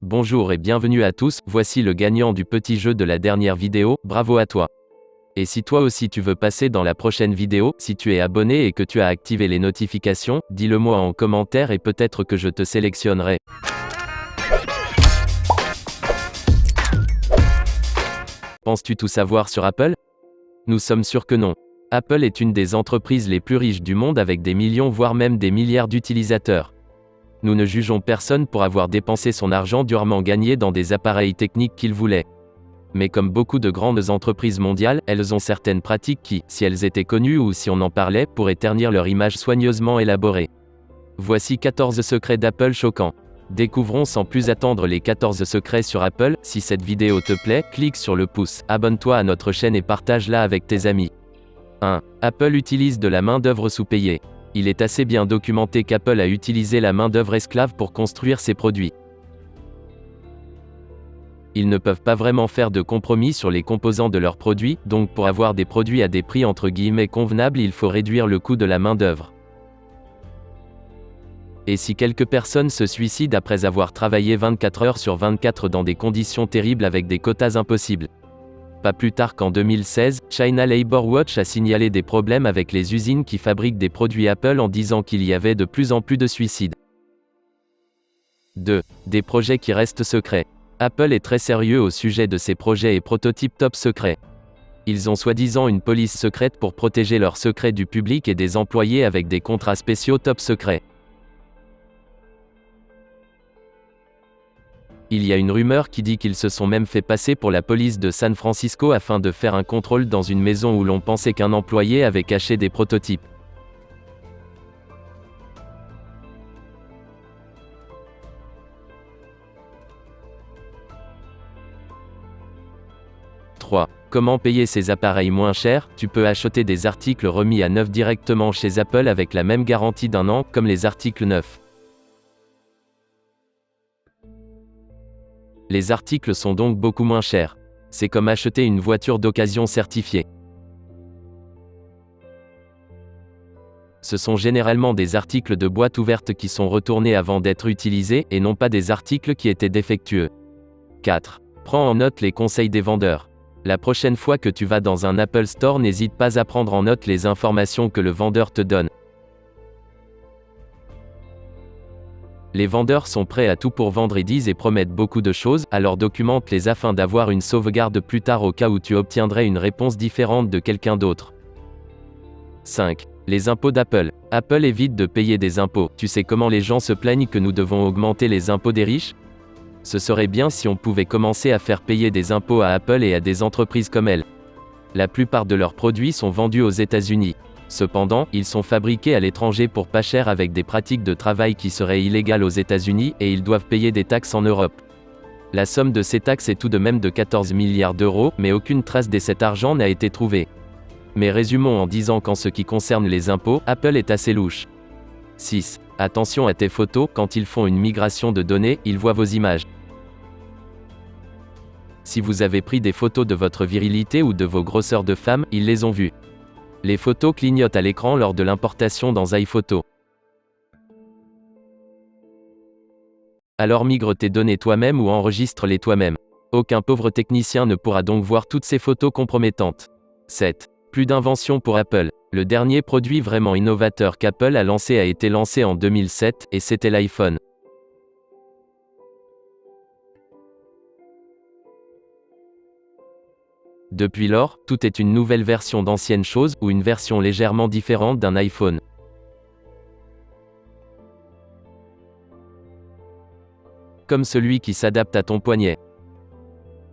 Bonjour et bienvenue à tous, voici le gagnant du petit jeu de la dernière vidéo, bravo à toi. Et si toi aussi tu veux passer dans la prochaine vidéo, si tu es abonné et que tu as activé les notifications, dis-le moi en commentaire et peut-être que je te sélectionnerai. Penses-tu tout savoir sur Apple? Nous sommes sûrs que non. Apple est une des entreprises les plus riches du monde avec des millions voire même des milliards d'utilisateurs. Nous ne jugeons personne pour avoir dépensé son argent durement gagné dans des appareils techniques qu'il voulait. Mais comme beaucoup de grandes entreprises mondiales, elles ont certaines pratiques qui, si elles étaient connues ou si on en parlait, pourraient ternir leur image soigneusement élaborée. Voici 14 secrets d'Apple choquants. Découvrons sans plus attendre les 14 secrets sur Apple. Si cette vidéo te plaît, clique sur le pouce, abonne-toi à notre chaîne et partage-la avec tes amis. 1. Apple utilise de la main-d'œuvre sous-payée. Il est assez bien documenté qu'Apple a utilisé la main-d'œuvre esclave pour construire ses produits. Ils ne peuvent pas vraiment faire de compromis sur les composants de leurs produits, donc pour avoir des produits à des prix entre guillemets convenables, il faut réduire le coût de la main-d'œuvre. Et si quelques personnes se suicident après avoir travaillé 24 heures sur 24 dans des conditions terribles avec des quotas impossibles? Pas plus tard qu'en 2016, China Labor Watch a signalé des problèmes avec les usines qui fabriquent des produits Apple en disant qu'il y avait de plus en plus de suicides. 2. Des projets qui restent secrets. Apple est très sérieux au sujet de ses projets et prototypes top secrets. Ils ont soi-disant une police secrète pour protéger leurs secrets du public et des employés avec des contrats spéciaux top secrets. Il y a une rumeur qui dit qu'ils se sont même fait passer pour la police de San Francisco afin de faire un contrôle dans une maison où l'on pensait qu'un employé avait caché des prototypes. « 3. Comment payer ces appareils moins chers? Tu peux acheter des articles remis à neuf directement chez Apple avec la même garantie d'1 an, comme les articles neufs. Les articles sont donc beaucoup moins chers. C'est comme acheter une voiture d'occasion certifiée. Ce sont généralement des articles de boîte ouverte qui sont retournés avant d'être utilisés, et non pas des articles qui étaient défectueux. 4. Prends en note les conseils des vendeurs. La prochaine fois que tu vas dans un Apple Store, n'hésite pas à prendre en note les informations que le vendeur te donne. Les vendeurs sont prêts à tout pour vendre et disent et promettent beaucoup de choses, alors documente-les afin d'avoir une sauvegarde plus tard au cas où tu obtiendrais une réponse différente de quelqu'un d'autre. 5. Les impôts d'Apple. Apple évite de payer des impôts. Tu sais comment les gens se plaignent que nous devons augmenter les impôts des riches? Ce serait bien si on pouvait commencer à faire payer des impôts à Apple et à des entreprises comme elle. La plupart de leurs produits sont vendus aux États-Unis. Cependant, ils sont fabriqués à l'étranger pour pas cher avec des pratiques de travail qui seraient illégales aux États-Unis et ils doivent payer des taxes en Europe. La somme de ces taxes est tout de même de 14 milliards d'euros, mais aucune trace de cet argent n'a été trouvée. Mais résumons en disant qu'en ce qui concerne les impôts, Apple est assez louche. 6. Attention à tes photos, quand ils font une migration de données, ils voient vos images. Si vous avez pris des photos de votre virilité ou de vos grosseurs de femme, ils les ont vues. Les photos clignotent à l'écran lors de l'importation dans iPhoto. Alors migre tes données toi-même ou enregistre-les toi-même. Aucun pauvre technicien ne pourra donc voir toutes ces photos compromettantes. 7. Plus d'inventions pour Apple. Le dernier produit vraiment innovateur qu'Apple a lancé a été lancé en 2007, et c'était l'iPhone. Depuis lors, tout est une nouvelle version d'ancienne chose, ou une version légèrement différente d'un iPhone. Comme celui qui s'adapte à ton poignet.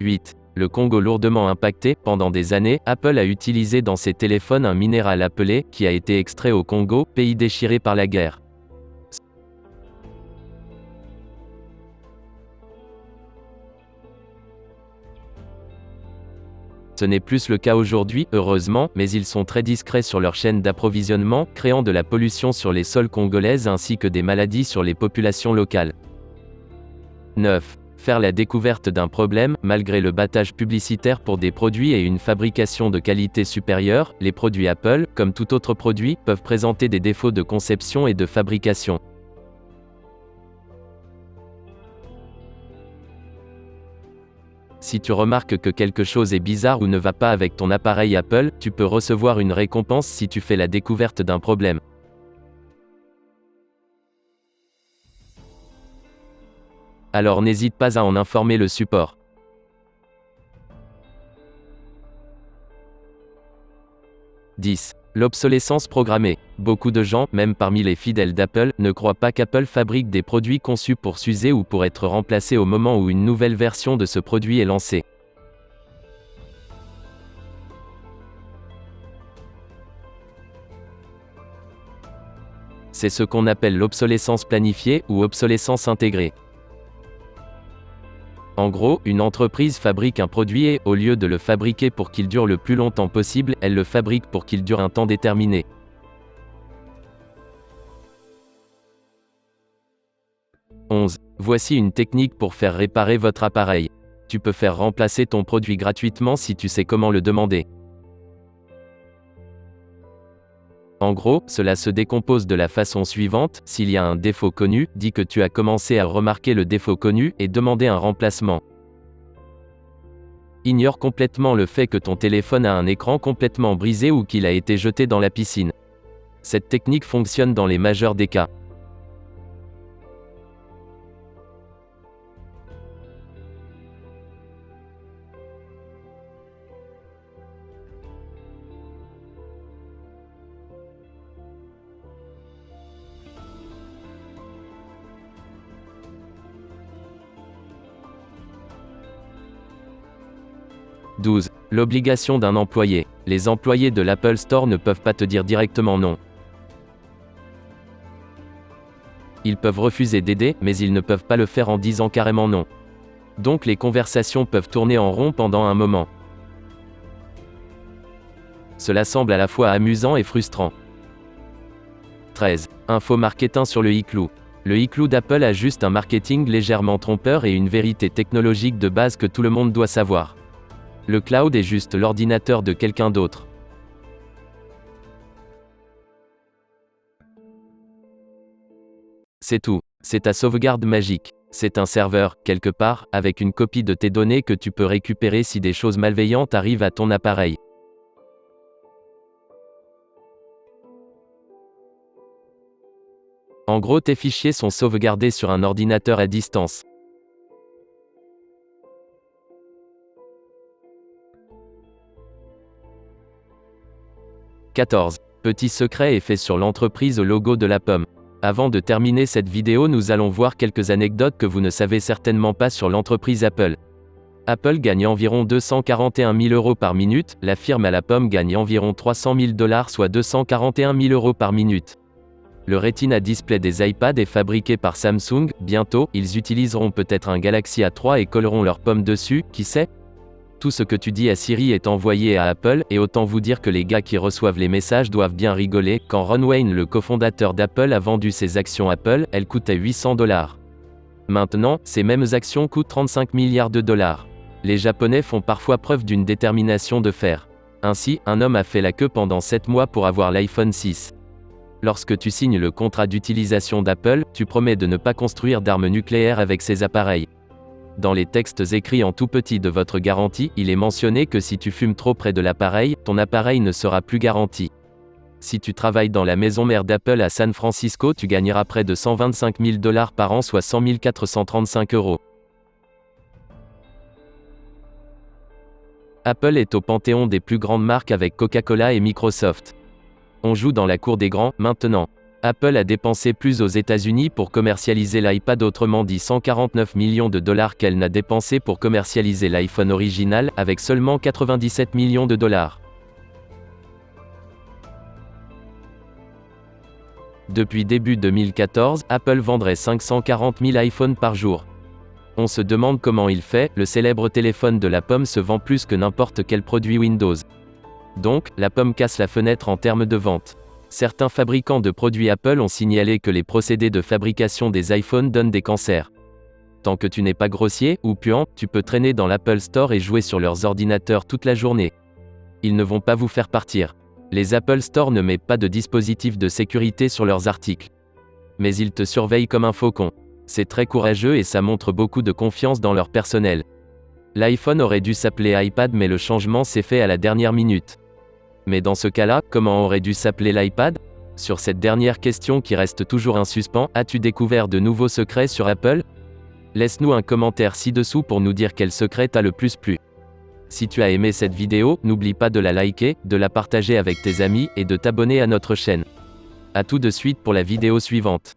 8. Le Congo lourdement impacté. Pendant des années, Apple a utilisé dans ses téléphones un minéral appelé, qui a été extrait au Congo, pays déchiré par la guerre. Ce n'est plus le cas aujourd'hui, heureusement, mais ils sont très discrets sur leur chaîne d'approvisionnement, créant de la pollution sur les sols congolaises ainsi que des maladies sur les populations locales. 9. Faire la découverte d'un problème. Malgré le battage publicitaire pour des produits et une fabrication de qualité supérieure, les produits Apple, comme tout autre produit, peuvent présenter des défauts de conception et de fabrication. Si tu remarques que quelque chose est bizarre ou ne va pas avec ton appareil Apple, tu peux recevoir une récompense si tu fais la découverte d'un problème. Alors n'hésite pas à en informer le support. 10. L'obsolescence programmée. Beaucoup de gens, même parmi les fidèles d'Apple, ne croient pas qu'Apple fabrique des produits conçus pour s'user ou pour être remplacés au moment où une nouvelle version de ce produit est lancée. C'est ce qu'on appelle l'obsolescence planifiée ou obsolescence intégrée. En gros, une entreprise fabrique un produit et, au lieu de le fabriquer pour qu'il dure le plus longtemps possible, elle le fabrique pour qu'il dure un temps déterminé. 11. Voici une technique pour faire réparer votre appareil. Tu peux faire remplacer ton produit gratuitement si tu sais comment le demander. En gros, cela se décompose de la façon suivante: s'il y a un défaut connu, dis que tu as commencé à remarquer le défaut connu et demander un remplacement. Ignore complètement le fait que ton téléphone a un écran complètement brisé ou qu'il a été jeté dans la piscine. Cette technique fonctionne dans les majeurs des cas. « 12. L'obligation d'un employé. Les employés de l'Apple Store ne peuvent pas te dire directement non. Ils peuvent refuser d'aider, mais ils ne peuvent pas le faire en disant carrément non. Donc les conversations peuvent tourner en rond pendant un moment. Cela semble à la fois amusant et frustrant. 13. Info marketing sur le iCloud. Le iCloud d'Apple a juste un marketing légèrement trompeur et une vérité technologique de base que tout le monde doit savoir. Le cloud est juste l'ordinateur de quelqu'un d'autre. C'est tout. C'est ta sauvegarde magique. C'est un serveur, quelque part, avec une copie de tes données que tu peux récupérer si des choses malveillantes arrivent à ton appareil. En gros, tes fichiers sont sauvegardés sur un ordinateur à distance. « 14. Petit secret est fait sur l'entreprise au logo de la pomme. Avant de terminer cette vidéo, nous allons voir quelques anecdotes que vous ne savez certainement pas sur l'entreprise Apple. Apple gagne environ 241 000 € par minute, la firme à la pomme gagne environ 300 000 $, soit 241 000 € par minute. Le Retina Display des iPads est fabriqué par Samsung. Bientôt, ils utiliseront peut-être un Galaxy A3 et colleront leur pomme dessus, qui sait ? Tout ce que tu dis à Siri est envoyé à Apple, et autant vous dire que les gars qui reçoivent les messages doivent bien rigoler. Quand Ron Wayne, le cofondateur d'Apple, a vendu ses actions Apple, elles coûtaient 800 $. Maintenant, ces mêmes actions coûtent 35 milliards de dollars. Les Japonais font parfois preuve d'une détermination de fer. Ainsi, un homme a fait la queue pendant 7 mois pour avoir l'iPhone 6. Lorsque tu signes le contrat d'utilisation d'Apple, tu promets de ne pas construire d'armes nucléaires avec ces appareils. Dans les textes écrits en tout petit de votre garantie, il est mentionné que si tu fumes trop près de l'appareil, ton appareil ne sera plus garanti. Si tu travailles dans la maison mère d'Apple à San Francisco, tu gagneras près de 125 000 $ par an, soit 100 435 €. Apple est au panthéon des plus grandes marques avec Coca-Cola et Microsoft. On joue dans la cour des grands, maintenant. Apple a dépensé plus aux États-Unis pour commercialiser l'iPad, autrement dit 149 millions de dollars, qu'elle n'a dépensé pour commercialiser l'iPhone original, avec seulement 97 millions de dollars. Depuis début 2014, Apple vendrait 540 000 iPhones par jour. On se demande comment il fait, le célèbre téléphone de la pomme se vend plus que n'importe quel produit Windows. Donc, la pomme casse la fenêtre en termes de vente. Certains fabricants de produits Apple ont signalé que les procédés de fabrication des iPhones donnent des cancers. Tant que tu n'es pas grossier ou puant, tu peux traîner dans l'Apple Store et jouer sur leurs ordinateurs toute la journée. Ils ne vont pas vous faire partir. Les Apple Store ne mettent pas de dispositif de sécurité sur leurs articles. Mais ils te surveillent comme un faucon. C'est très courageux et ça montre beaucoup de confiance dans leur personnel. L'iPhone aurait dû s'appeler iPad mais le changement s'est fait à la dernière minute. Mais dans ce cas-là, comment aurait dû s'appeler l'iPad? Sur cette dernière question qui reste toujours un suspens, as-tu découvert de nouveaux secrets sur Apple? Laisse-nous un commentaire ci-dessous pour nous dire quel secret t'a le plus plu. Si tu as aimé cette vidéo, n'oublie pas de la liker, de la partager avec tes amis et de t'abonner à notre chaîne. À tout de suite pour la vidéo suivante.